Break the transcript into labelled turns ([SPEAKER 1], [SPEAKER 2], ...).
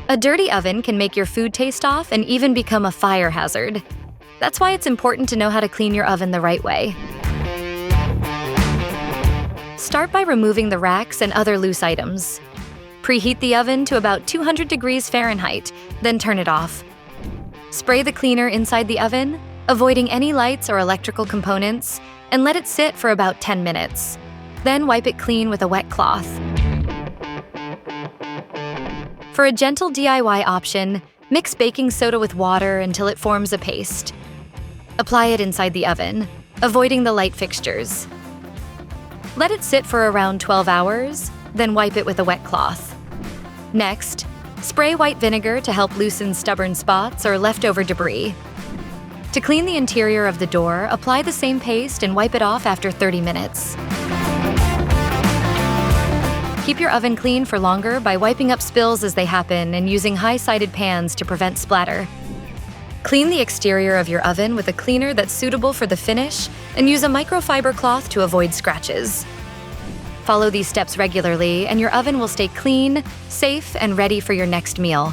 [SPEAKER 1] A dirty oven can make your food taste off and even become a fire hazard. That's why it's important to know how to clean your oven the right way. Start by removing the racks and other loose items. Preheat the oven to about 200 degrees Fahrenheit, then turn it off. Spray the cleaner inside the oven, avoiding any lights or electrical components, and let it sit for about 10 minutes. Then wipe it clean with a wet cloth. For a gentle DIY option, mix baking soda with water until it forms a paste. Apply it inside the oven, avoiding the light fixtures. Let it sit for around 12 hours, then wipe it with a wet cloth. Next, spray white vinegar to help loosen stubborn spots or leftover debris. To clean the interior of the door, apply the same paste and wipe it off after 30 minutes. Keep your oven clean for longer by wiping up spills as they happen and using high-sided pans to prevent splatter. Clean the exterior of your oven with a cleaner that's suitable for the finish and use a microfiber cloth to avoid scratches. Follow these steps regularly and your oven will stay clean, safe, and ready for your next meal.